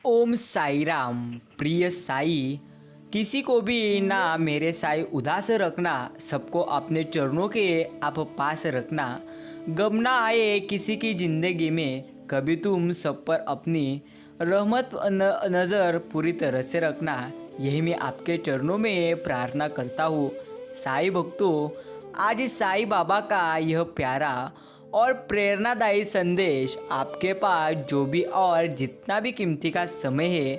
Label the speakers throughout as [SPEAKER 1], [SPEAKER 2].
[SPEAKER 1] ओम साई राम। प्रिय साई, किसी को भी ना मेरे साई उदास रखना, सबको अपने चरणों के आप पास रखना। गम ना आए किसी की ज़िंदगी में, कभी तुम सब पर अपनी रहमत नज़र पूरी तरह से रखना। यही मैं आपके चरणों में प्रार्थना करता हूँ। साई भक्तों, आज साई बाबा का यह प्यारा और प्रेरणादायी संदेश आपके पास जो भी और जितना भी कीमती का समय है,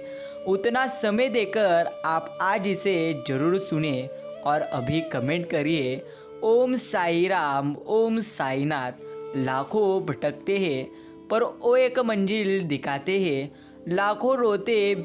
[SPEAKER 1] उतना समय देकर आप आज इसे ज़रूर सुने और अभी कमेंट करिए ओम साई राम, ओम साईनाथ। लाखों भटकते हैं पर वो एक मंजिल दिखाते हैं, लाखों रोते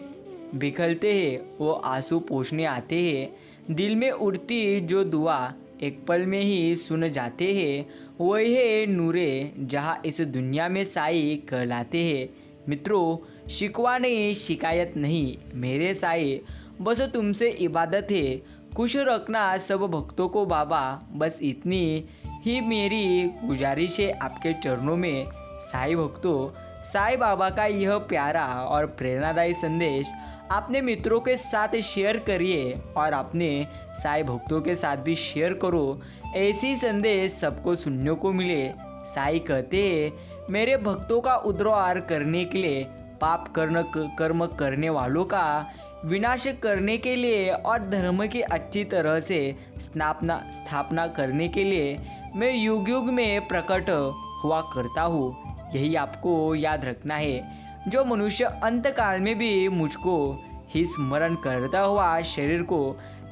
[SPEAKER 1] बिखरते हैं वो आंसू पोंछने आते हैं। दिल में उठती जो दुआ एक पल में ही सुन जाते हैं, वही है नूरे जहाँ इस दुनिया में साई कहलाते हैं। मित्रों, शिकवा नहीं, शिकायत नहीं, मेरे साई बस तुमसे इबादत है, खुश रखना सब भक्तों को बाबा। बस इतनी ही मेरी गुजारिश है आपके चरणों में। साई भक्तों, साई बाबा का यह प्यारा और प्रेरणादायी संदेश अपने मित्रों के साथ शेयर करिए और अपने साई भक्तों के साथ भी शेयर करो। ऐसी संदेश सबको सुनने को मिले। साई कहते हैं, मेरे भक्तों का उद्धार करने के लिए, पाप कर्म करने वालों का विनाश करने के लिए और धर्म की अच्छी तरह से स्थापना करने के लिए मैं युग युग में प्रकट हुआ करता हूँ। यही आपको याद रखना है। जो मनुष्य अंतकाल में भी मुझको ही स्मरण करता हुआ शरीर को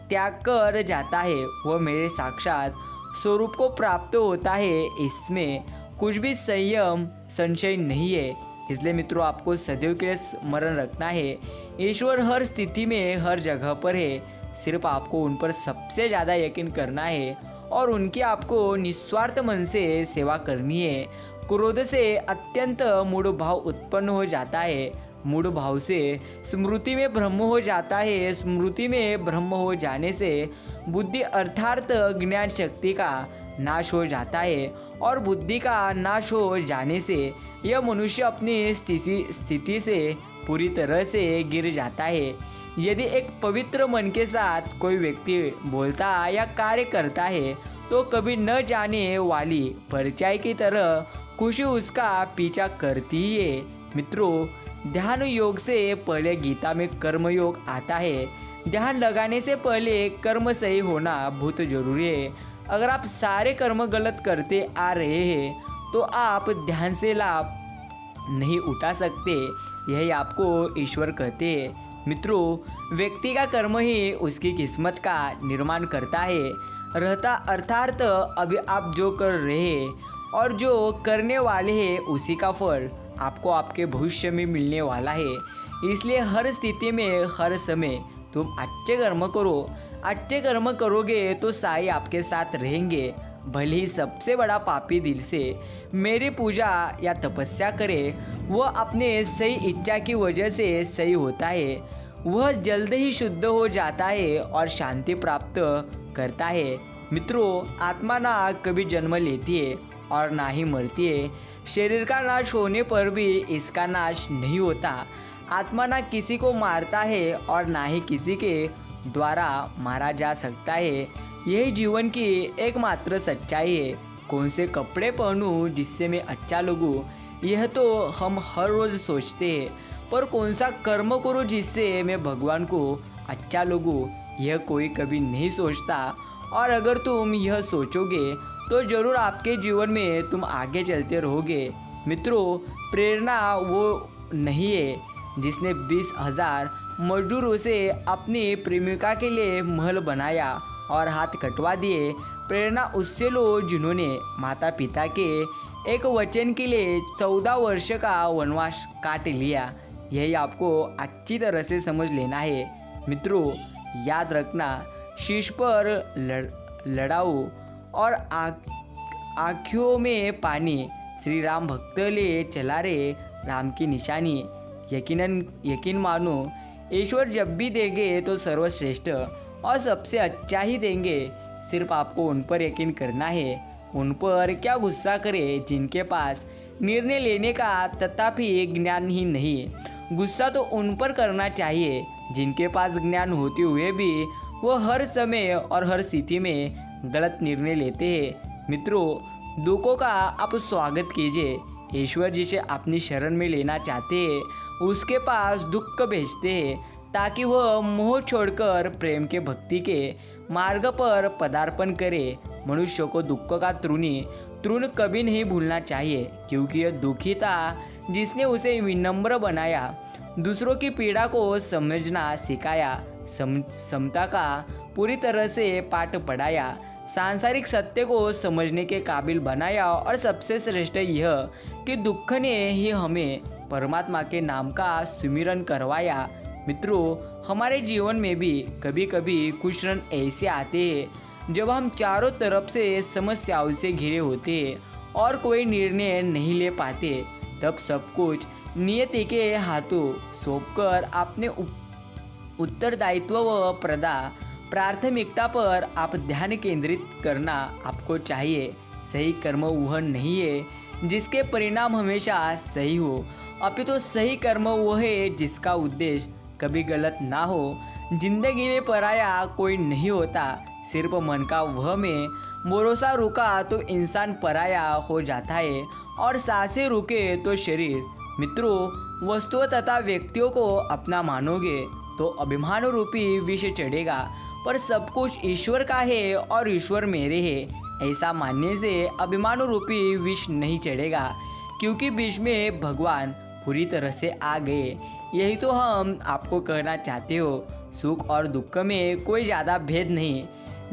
[SPEAKER 1] त्याग कर जाता है, वह मेरे साक्षात स्वरूप को प्राप्त होता है। इसमें कुछ भी संशय नहीं है। इसलिए मित्रों, आपको सदैव के लिए स्मरण रखना है, ईश्वर हर स्थिति में हर जगह पर है। सिर्फ आपको उन पर सबसे ज़्यादा यकीन करना है और उनकी आपको निस्वार्थ मन से सेवा करनी है। क्रोध से अत्यंत मूढ़ भाव उत्पन्न हो जाता है, मूढ़ भाव से स्मृति में भ्रम हो जाता है, स्मृति में भ्रम हो जाने से बुद्धि अर्थात ज्ञान शक्ति का नाश हो जाता है और बुद्धि का नाश हो जाने से यह मनुष्य अपनी स्थिति से पूरी तरह से गिर जाता है। यदि एक पवित्र मन के साथ कोई व्यक्ति बोलता या कार्य करता है तो कभी न जाने वाली परछाई की तरह खुशी उसका पीछा करती है। मित्रों, ध्यान योग से पहले गीता में कर्म योग आता है। ध्यान लगाने से पहले कर्म सही होना बहुत जरूरी है। अगर आप सारे कर्म गलत करते आ रहे हैं तो आप ध्यान से लाभ नहीं उठा सकते। यही आपको ईश्वर कहते हैं। मित्रों, व्यक्ति का कर्म ही उसकी किस्मत का निर्माण करता है रहता, अर्थात अभी आप जो कर रहे हैं और जो करने वाले हैं उसी का फल आपको आपके भविष्य में मिलने वाला है। इसलिए हर स्थिति में हर समय तुम अच्छे कर्म करो। अच्छे कर्म करोगे तो साई आपके साथ रहेंगे। भले ही सबसे बड़ा पापी दिल से मेरी पूजा या तपस्या करे, वह अपने सही इच्छा की वजह से सही होता है। वह जल्द ही शुद्ध हो जाता है और शांति प्राप्त करता है। मित्रों, आत्मा ना कभी जन्म लेती है और ना ही मरती है। शरीर का नाश होने पर भी इसका नाश नहीं होता। आत्मा ना किसी को मारता है और ना ही किसी के द्वारा मारा जा सकता है। यही जीवन की एकमात्र सच्चाई है। कौन से कपड़े पहनूं जिससे मैं अच्छा लगूं, यह तो हम हर रोज़ सोचते हैं, पर कौन सा कर्म करूं जिससे मैं भगवान को अच्छा लगूं, यह कोई कभी नहीं सोचता। और अगर तुम यह सोचोगे तो ज़रूर आपके जीवन में तुम आगे चलते रहोगे। मित्रों, प्रेरणा वो नहीं है जिसने 20,000 मजदूरों से अपनी प्रेमिका के लिए महल बनाया और हाथ कटवा दिए। प्रेरणा उससे लो जिन्होंने माता पिता के एक वचन के लिए 14 वर्ष का वनवास काट लिया। यही आपको अच्छी तरह से समझ लेना है। मित्रों, याद रखना, शीश पर लड़ाओ और आँखों में पानी, श्री राम भक्त ले चला रे राम की निशानी। यकीन मानो, ईश्वर जब भी देंगे तो सर्वश्रेष्ठ और सबसे अच्छा ही देंगे। सिर्फ आपको उन पर यकीन करना है। उन पर क्या गुस्सा करे जिनके पास निर्णय लेने का तथापि ज्ञान ही नहीं, गुस्सा तो उन पर करना चाहिए जिनके पास ज्ञान होते हुए भी वो हर समय और हर स्थिति में गलत निर्णय लेते हैं। मित्रों, दुखों का आप स्वागत कीजिए। ईश्वर जिसे अपनी शरण में लेना चाहते हैं उसके पास दुख भेजते हैं ताकि वह मोह छोड़कर प्रेम के भक्ति के मार्ग पर पदार्पण करे। मनुष्य को दुख का तृण कभी नहीं भूलना चाहिए, क्योंकि यह दुखी था जिसने उसे विनम्र बनाया, दूसरों की पीड़ा को समझना सिखाया, समता का पूरी तरह से पाठ पढ़ाया, सांसारिक सत्य को समझने के काबिल बनाया और सबसे श्रेष्ठ यह कि दुख ने ही हमें परमात्मा के नाम का सुमिरन करवाया। मित्रों, हमारे जीवन में भी कभी कभी कुछ क्षण ऐसे आते हैं जब हम चारों तरफ से समस्याओं से घिरे होते हैं और कोई निर्णय नहीं ले पाते। तब सब कुछ नियति के हाथों सौंपकर अपने उत्तरदायित्व व प्राथमिकता पर आप ध्यान केंद्रित करना आपको चाहिए। सही कर्म वह नहीं है जिसके परिणाम हमेशा सही हो, अपितु सही कर्म वह है जिसका उद्देश्य कभी गलत ना हो। जिंदगी में पराया कोई नहीं होता, सिर्फ मन का वह में भरोसा रुका तो इंसान पराया हो जाता है और सांसें रुके तो शरीर। मित्रों, वस्तुओं तथा व्यक्तियों को अपना मानोगे तो अभिमान रूपी विष चढ़ेगा, पर सब कुछ ईश्वर का है और ईश्वर मेरे है ऐसा मानने से अभिमान रूपी विष नहीं चढ़ेगा, क्योंकि विष में भगवान पूरी तरह से आ गए। यही तो हम आपको कहना चाहते हो। सुख और दुख में कोई ज़्यादा भेद नहीं।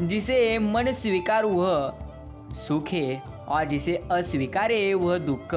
[SPEAKER 1] जिसे मन स्वीकार वह सुख है और जिसे अस्वीकार है वह दुख।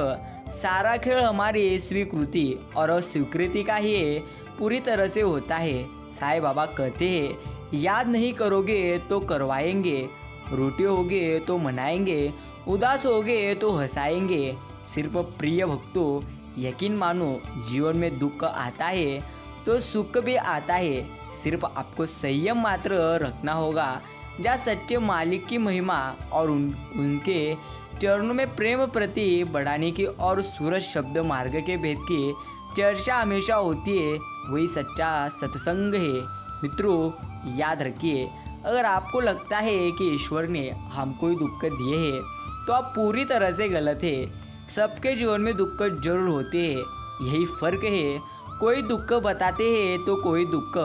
[SPEAKER 1] सारा खेल हमारी स्वीकृति और अस्वीकृति का ही पूरी तरह से होता है। साईं बाबा कहते हैं, याद नहीं करोगे तो करवाएंगे, रूठे होगे तो मनाएंगे, उदास होगे तो हंसाएंगे। सिर्फ प्रिय भक्तों, यकीन मानो, जीवन में दुख आता है तो सुख भी आता है। सिर्फ आपको संयम मात्र रखना होगा। जहाँ सच्चे मालिक की महिमा और उनके चरणों में प्रेम प्रति बढ़ाने की और सूरज शब्द मार्ग के भेद की चर्चा हमेशा होती है, वही सच्चा सत्संग है। मित्रों, याद रखिए, अगर आपको लगता है कि ईश्वर ने हमको दुख दिए हैं तो आप पूरी तरह से गलत है। सबके जीवन में दुख जरूर होते हैं, यही फर्क है। कोई दुख बताते हैं तो कोई दुख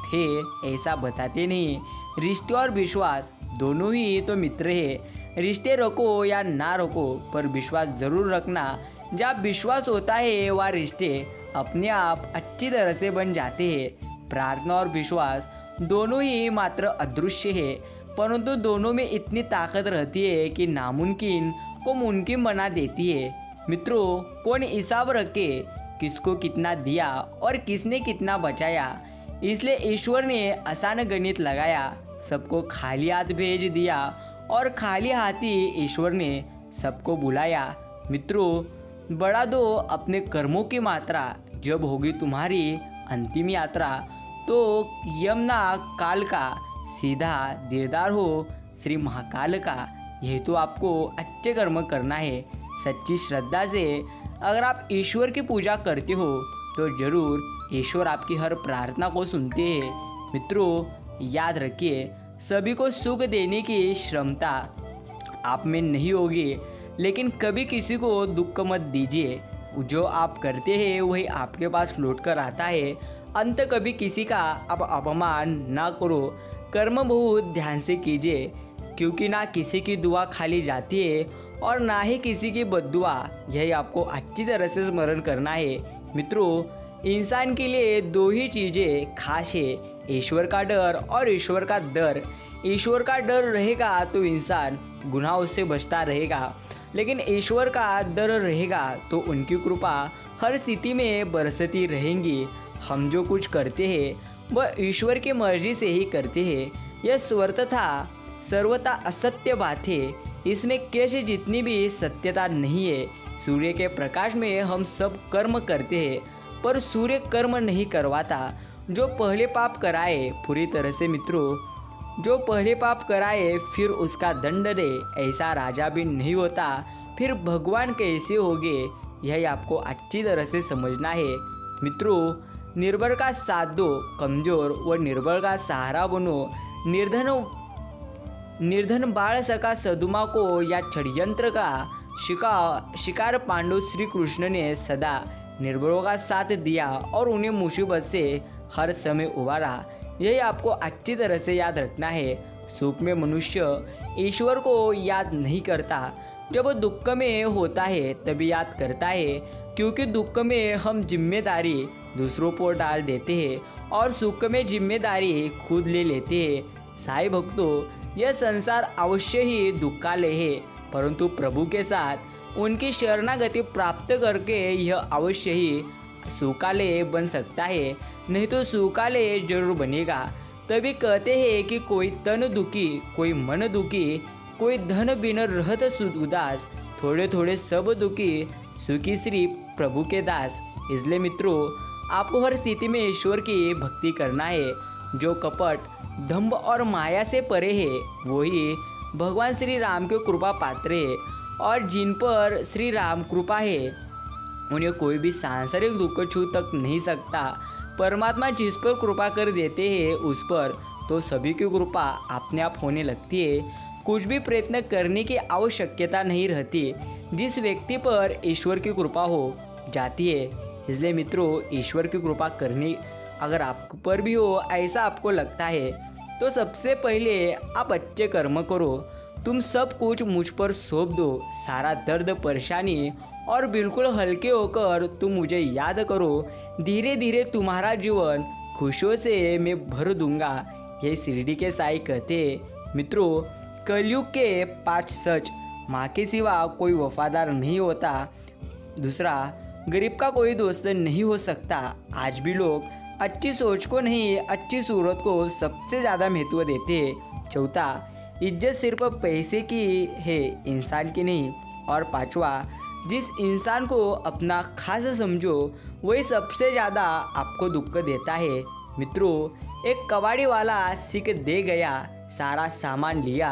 [SPEAKER 1] थे ऐसा बताते नहीं। रिश्ते और विश्वास दोनों ही तो मित्र है। रिश्ते रखो या ना रखो, पर विश्वास जरूर रखना। जब विश्वास होता है वह रिश्ते अपने आप अच्छी तरह से बन जाते हैं। प्रार्थना और विश्वास दोनों ही मात्र अदृश्य है, परंतु दोनों में इतनी ताकत रहती है कि नामुमकिन को मुमकिन बना देती है। मित्रों, कौन हिसाब रखे किसको कितना दिया और किसने कितना बचाया। इसलिए ईश्वर ने आसान गणित लगाया, सबको खाली हाथ भेज दिया और खाली हाथ ही ईश्वर ने सबको बुलाया। मित्रों, बढ़ा दो अपने कर्मों की मात्रा, जब होगी तुम्हारी अंतिम यात्रा तो यमुना काल का सीधा दीदार हो श्री महाकाल का। यही तो आपको अच्छे कर्म करना है। सच्ची श्रद्धा से अगर आप ईश्वर की पूजा करते हो तो जरूर ईश्वर आपकी हर प्रार्थना को सुनते हैं। मित्रों, याद रखिए, सभी को सुख देने की क्षमता आप में नहीं होगी, लेकिन कभी किसी को दुख मत दीजिए। जो आप करते हैं वही आपके पास लौट कर आता है। अंत कभी किसी का आप अपमान ना करो। कर्म बहुत ध्यान से कीजिए, क्योंकि ना किसी की दुआ खाली जाती है और ना ही किसी की बद्दुआ। यही आपको अच्छी तरह से स्मरण करना है। मित्रों, इंसान के लिए दो ही चीज़ें खास है, ईश्वर का डर और ईश्वर का दर। ईश्वर का डर रहेगा तो इंसान गुनाहों से बचता रहेगा, लेकिन ईश्वर का डर रहेगा तो उनकी कृपा हर स्थिति में बरसती रहेंगी। हम जो कुछ करते हैं वह ईश्वर की मर्जी से ही करते हैं। यह सर्वथा असत्य बात है, इसमें कैसे जितनी भी सत्यता नहीं है। सूर्य के प्रकाश में हम सब कर्म करते हैं, पर सूर्य कर्म नहीं करवाता। जो पहले पाप कराए पूरी तरह से, मित्रों, जो पहले पाप कराए फिर उसका दंड दे, ऐसा राजा भी नहीं होता। फिर भगवान कैसे होंगे, यही आपको अच्छी तरह से समझना है। मित्रों, निर्बल का साथ दो, कमजोर व निर्बल का सहारा बनो। निर्धन बाल सका सदुमा को या षड्यंत्र का शिकार पांडु श्री कृष्ण ने सदा निर्बलों का साथ दिया और उन्हें मुसीबत से हर समय उबारा। यही आपको अच्छी तरह से याद रखना है। सुख में मनुष्य ईश्वर को याद नहीं करता, जब वो दुख में होता है तभी याद करता है, क्योंकि दुख में हम जिम्मेदारी दूसरों पर डाल देते हैं और सुख में जिम्मेदारी खुद ले लेते हैं। साईं भक्तों, यह संसार अवश्य ही दुखालय है, परंतु प्रभु के साथ उनकी शरणागति प्राप्त करके यह अवश्य ही सुखालय बन सकता है, नहीं तो सुखालय जरूर बनेगा। तभी कहते हैं कि कोई तन दुखी, कोई मन दुखी, कोई धन बिन रहत उदास, थोड़े थोड़े सब दुखी, सुखी श्री प्रभु के दास। इसलिए मित्रों, आपको हर स्थिति में ईश्वर की भक्ति करना है। जो कपट, दंभ और माया से परे है, वही भगवान श्री राम के कृपा पात्र है, और जिन पर श्री राम कृपा है उन्हें कोई भी सांसारिक दुख छू तक नहीं सकता। परमात्मा जिस पर कृपा कर देते हैं उस पर तो सभी की कृपा अपने आप होने लगती है। कुछ भी प्रयत्न करने की आवश्यकता नहीं रहती जिस व्यक्ति पर ईश्वर की कृपा हो जाती है। इसलिए मित्रों, ईश्वर की कृपा करनी अगर आप पर भी हो ऐसा आपको लगता है तो सबसे पहले आप अच्छे कर्म करो। तुम सब कुछ मुझ पर सौंप दो, सारा दर्द परेशानी, और बिल्कुल हल्के होकर तुम मुझे याद करो। धीरे धीरे तुम्हारा जीवन खुशियों से मैं भर दूंगा। ये शिरडी के साईं कहते। मित्रों, कलयुग के 5 सच। माँ के सिवा कोई वफादार नहीं होता। दूसरा, गरीब का कोई दोस्त नहीं हो सकता। आज भी लोग अच्छी सोच को नहीं, अच्छी सूरत को सबसे ज़्यादा महत्व देते हैं। चौथा, इज्जत सिर्फ पैसे की है, इंसान की नहीं। और पांचवा, जिस इंसान को अपना खास समझो वही सबसे ज़्यादा आपको दुख देता है। मित्रों, एक कबाड़ी वाला सिख दे गया, सारा सामान लिया,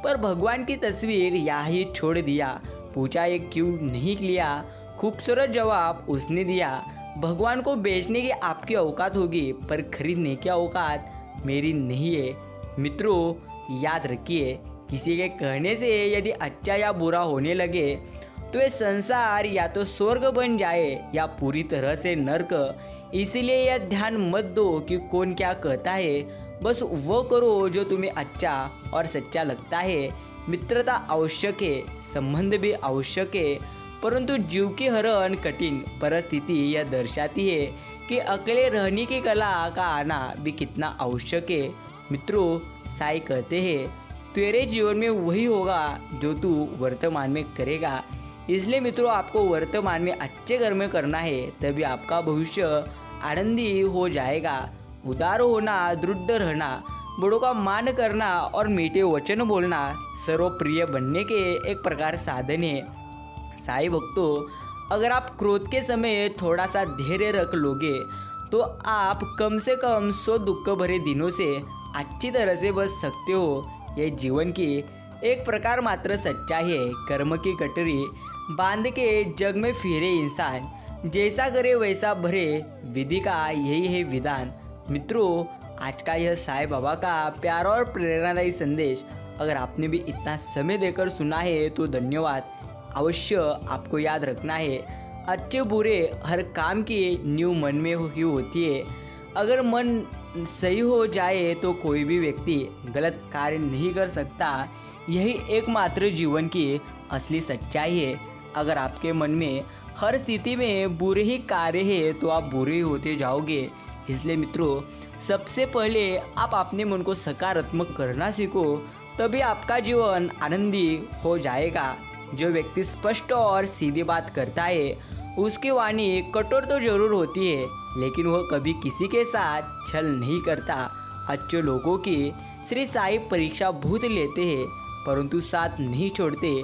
[SPEAKER 1] पर भगवान की तस्वीर यहाँ ही छोड़ दिया। पूछा ये क्यों नहीं लिया? खूबसूरत जवाब उसने दिया, भगवान को बेचने की आपकी औकात होगी, पर खरीदने की औकात मेरी नहीं है। मित्रों, याद रखिए, किसी के कहने से यदि अच्छा या बुरा होने लगे तो ये संसार या तो स्वर्ग बन जाए या पूरी तरह से नर्क। इसीलिए यह ध्यान मत दो कि कौन क्या कहता है, बस वो करो जो तुम्हें अच्छा और सच्चा लगता है। मित्रता आवश्यक है, संबंध भी आवश्यक है, परंतु जीव की हरण कठिन परिस्थिति यह दर्शाती है कि अकेले रहने की कला का आना भी कितना आवश्यक है। मित्रों, साईं कहते हैं, तेरे जीवन में वही होगा जो तू वर्तमान में करेगा। इसलिए मित्रों, आपको वर्तमान में अच्छे कर्म करना है, तभी आपका भविष्य आनंदी हो जाएगा। उदार होना, दृढ़ रहना, बड़ों का मान करना और मीठे वचन बोलना सर्वप्रिय बनने के एक प्रकार साधन है। साईं भक्तों, अगर आप क्रोध के समय थोड़ा सा धैर्य रख लोगे तो आप कम से कम 100 दुख भरे दिनों से अच्छी तरह से बच सकते हो। यह जीवन की एक प्रकार मात्र सच्चाई है। कर्म की कटोरी बांध के जग में फिरे इंसान, जैसा करे वैसा भरे, विधि का यही है विधान। मित्रों, आज का यह साईं बाबा का प्यारा और प्रेरणादायी संदेश अगर आपने भी इतना समय देकर सुना है तो धन्यवाद। अवश्य आपको याद रखना है, अच्छे बुरे हर काम की नींव मन में ही होती है। अगर मन सही हो जाए तो कोई भी व्यक्ति गलत कार्य नहीं कर सकता। यही एकमात्र जीवन की असली सच्चाई है। अगर आपके मन में हर स्थिति में बुरे ही कार्य है तो आप बुरे ही होते जाओगे। इसलिए मित्रों, सबसे पहले आप अपने मन को सकारात्मक करना सीखो, तभी आपका जीवन आनंदी हो जाएगा। जो व्यक्ति स्पष्ट और सीधी बात करता है उसकी वाणी कठोर तो जरूर होती है, लेकिन वह कभी किसी के साथ छल नहीं करता। अच्छे लोगों की श्री साईं परीक्षा भूत लेते हैं परंतु साथ नहीं छोड़ते।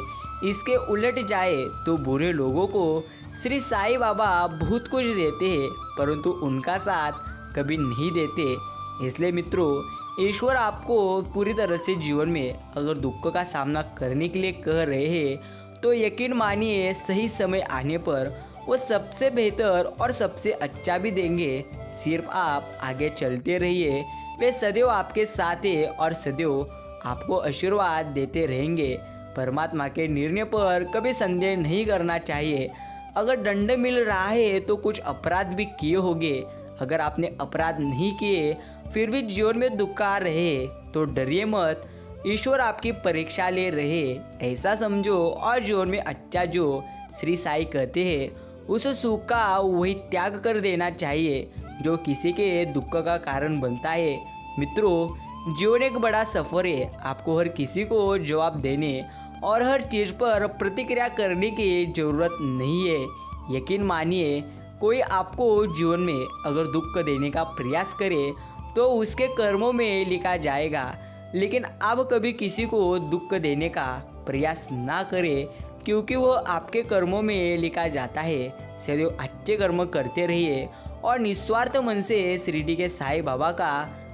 [SPEAKER 1] इसके उलट जाए तो बुरे लोगों को श्री साईं बाबा बहुत कुछ देते हैं परंतु उनका साथ कभी नहीं देते। इसलिए मित्रों, ईश्वर आपको पूरी तरह से जीवन में अगर दुख का सामना करने के लिए कह रहे हैं तो यकीन मानिए सही समय आने पर वो सबसे बेहतर और सबसे अच्छा भी देंगे। सिर्फ आप आगे चलते रहिए, वे सदैव आपके साथ है और सदैव आपको आशीर्वाद देते रहेंगे। परमात्मा के निर्णय पर कभी संदेह नहीं करना चाहिए। अगर दंड मिल रहा है तो कुछ अपराध भी किए होंगे। अगर आपने अपराध नहीं किए फिर भी जीवन में दुख आ रहे तो डरिए मत, ईश्वर आपकी परीक्षा ले रहे, ऐसा समझो। और जीवन में अच्छा जो श्री साई कहते हैं उस सुख का वही त्याग कर देना चाहिए जो किसी के दुख का कारण बनता है। मित्रों, जीवन एक बड़ा सफ़र है। आपको हर किसी को जवाब देने और हर चीज़ पर प्रतिक्रिया करने की ज़रूरत नहीं है। यकीन मानिए, कोई आपको जीवन में अगर दुख देने का प्रयास करे तो उसके कर्मों में लिखा जाएगा। लेकिन आप कभी किसी को दुख देने का प्रयास ना करें, क्योंकि वो आपके कर्मों में लिखा जाता है। सदैव अच्छे कर्म करते रहिए और निस्वार्थ मन से शिरडी के साईं बाबा का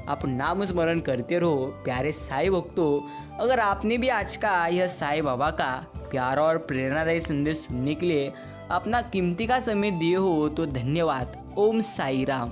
[SPEAKER 1] आप नाम स्मरण करते रहो। प्यारे साईं भक्तों, अगर आपने भी आज का यह साईं बाबा का प्यारा और प्रेरणादायी संदेश सुनने के लिए अपना कीमती का समय दिए हो तो धन्यवाद। ओम साई राम।